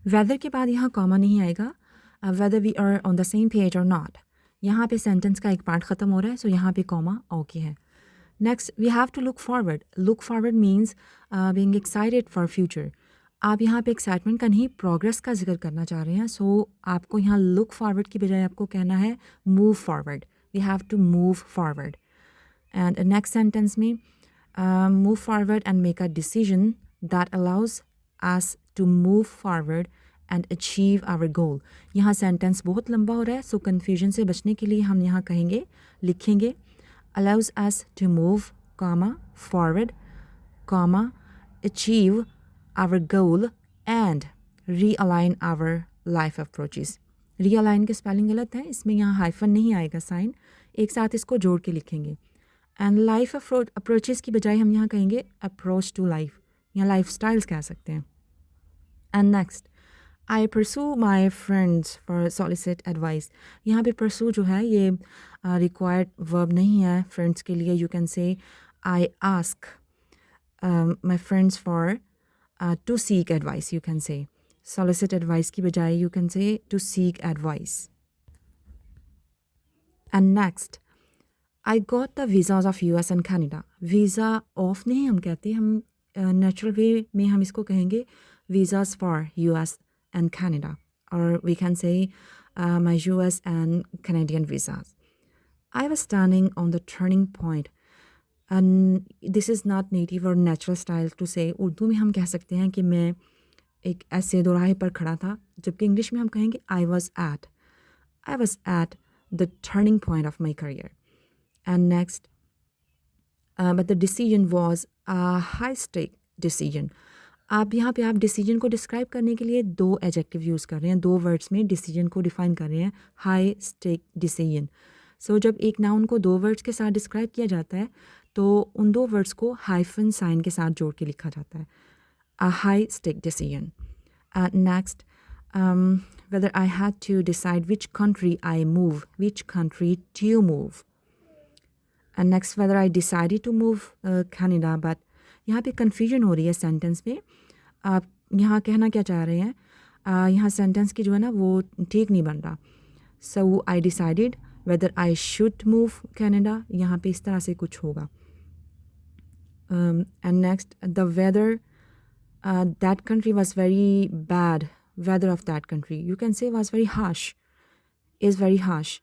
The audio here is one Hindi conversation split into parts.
वेदर के बाद यहाँ कॉमा नहीं आएगा, whether we are on the same page और नॉट। यहाँ पे सेंटेंस का एक पार्ट ख़त्म हो रहा है, सो यहाँ पे कॉमा ओके है। Next we have to look forward. Look forward means being excited for future. आप यहाँ पे एक्साइटमेंट का नहीं, प्रोग्रेस का जिक्र करना चाह रहे हैं, सो आपको यहाँ लुक फॉरवर्ड की बजाय आपको कहना है move forward. We have to move forward. And next sentence में move forward and make a decision that allows us to move forward and achieve our goal। यहाँ सेंटेंस बहुत लंबा हो रहा है, सो कन्फ्यूजन से बचने के लिए हम यहाँ कहेंगे, लिखेंगे allows us to move, comma, forward, comma, achieve our goal and realign our life approaches। realign के स्पेलिंग गलत है, इसमें यहाँ हाइफन नहीं आएगा साइन, एक साथ इसको जोड़ के लिखेंगे। एंड लाइफ अप्रोचेस की बजाय हम यहाँ कहेंगे अप्रोच टू लाइफ, या लाइफ स्टाइल्स कह सकते हैं। And next I pursue my friends for solicit advice. यहाँ पे परसू जो है ये रिक्वायर्ड वर्ब नहीं है फ्रेंड्स के लिए। You can say I ask my friends for to seek advice. You can say solicit advice की बजाय you can say to seek advice. And next I got the visas of US and Canada. Visa of नहीं हम कहते, हम नेचुरल वे में हम इसको कहेंगे visas for US and Canada, और we can say my US and Canadian visas. I was standing on the turning point. This is not native और natural style to say. Urdu में हम कह सकते हैं कि मैं एक ऐसे दोराहे पर खड़ा था, जबकि इंग्लिश में हम कहेंगे I was at the turning point of my career. And next, but the decision was a high stake decision। आप यहाँ पे आप डिसीजन को डिस्क्राइब करने के लिए दो एडजेक्टिव यूज़ कर रहे हैं, दो वर्ड्स में डिसीजन को डिफाइन कर रहे हैं, हाई स्टेक डिसीजन। सो जब एक नाउन को दो वर्ड्स के साथ डिस्क्राइब किया जाता है तो उन दो वर्ड्स को हाइफन साइन के साथ जोड़ के लिखा जाता है, a high stake decision। Next, whether I had to decide which country to move। And next, whether I decided to move Canada, but यहाँ पे confusion हो रही है सेंटेंस में। आप यहाँ कहना क्या चाह रहे हैं, यहाँ सेंटेंस की जो है ना वो ठीक नहीं बन रहा। So I decided whether I should move Canada, यहाँ पे इस तरह से कुछ होगा। And next, the weather that country was very bad। weather of that country you can say was very harsh, is very harsh।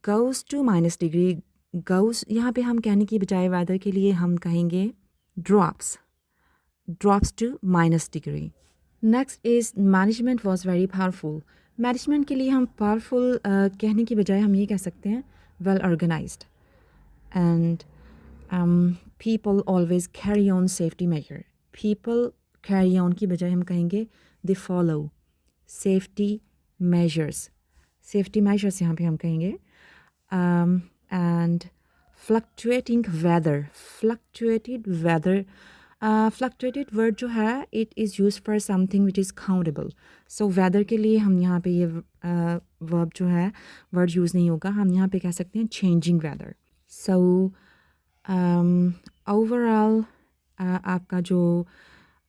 goes to minus degree, goes यहाँ पे हम कहने की बजाय वेदर के लिए हम कहेंगे drops to minus degree। Next is management was very powerful. Management के लिए हम पावरफुल कहने की बजाय हम ये कह सकते हैं well organised. And people always carry on safety measure. People carry on की बजाय हम कहेंगे they follow safety measures. Safety measures यहाँ पे हम कहेंगे। And fluctuating weather, fluctuated word जो है it is use for something which is countable. So weather के लिए हम यहाँ पे ये वर्ब जो है वर्ड यूज़ नहीं होगा, हम यहाँ पे कह सकते हैं चेंजिंग वेदर। सो ओवरऑल आपका जो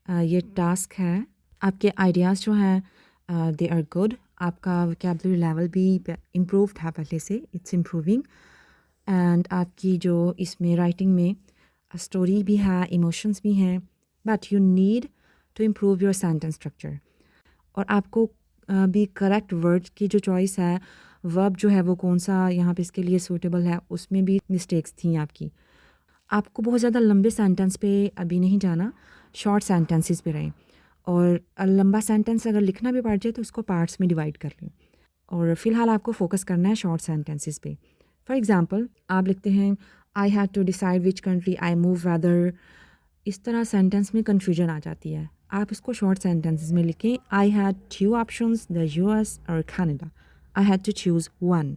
ये टास्क है, आपके आइडियाज़ जो हैं दे आर गुड। आपका वोकैबुलरी लेवल भी इम्प्रूव्ड है पहले से, इट्स इम्प्रूविंग। एंड आपकी जो इसमें राइटिंग में स्टोरी भी है, इमोशंस भी हैं, but you need to improve your sentence structure. और आपको भी करेक्ट वर्ड की जो चॉइस है, वर्ब जो है वो कौन सा यहाँ पे इसके लिए सूटेबल है, उसमें भी मिस्टेक्स थी आपकी। आपको बहुत ज़्यादा लंबे सेंटेंस पे अभी नहीं जाना, शॉर्ट सेंटेंसेस पे रहें। और लंबा सेंटेंस अगर लिखना भी पड़ जाए तो उसको पार्ट्स में डिवाइड कर लें, और फ़िलहाल आपको फोकस करना है शॉर्ट सेंटेंसेस पे। फॉर एग्ज़ाम्पल आप लिखते हैं I had to decide which country I move whether. इस तरह सेंटेंस में कन्फ्यूजन आ जाती है। आप इसको शॉर्ट सेंटेंसेस में लिखें, I had 2 options, the US और Canada. I had to choose 1।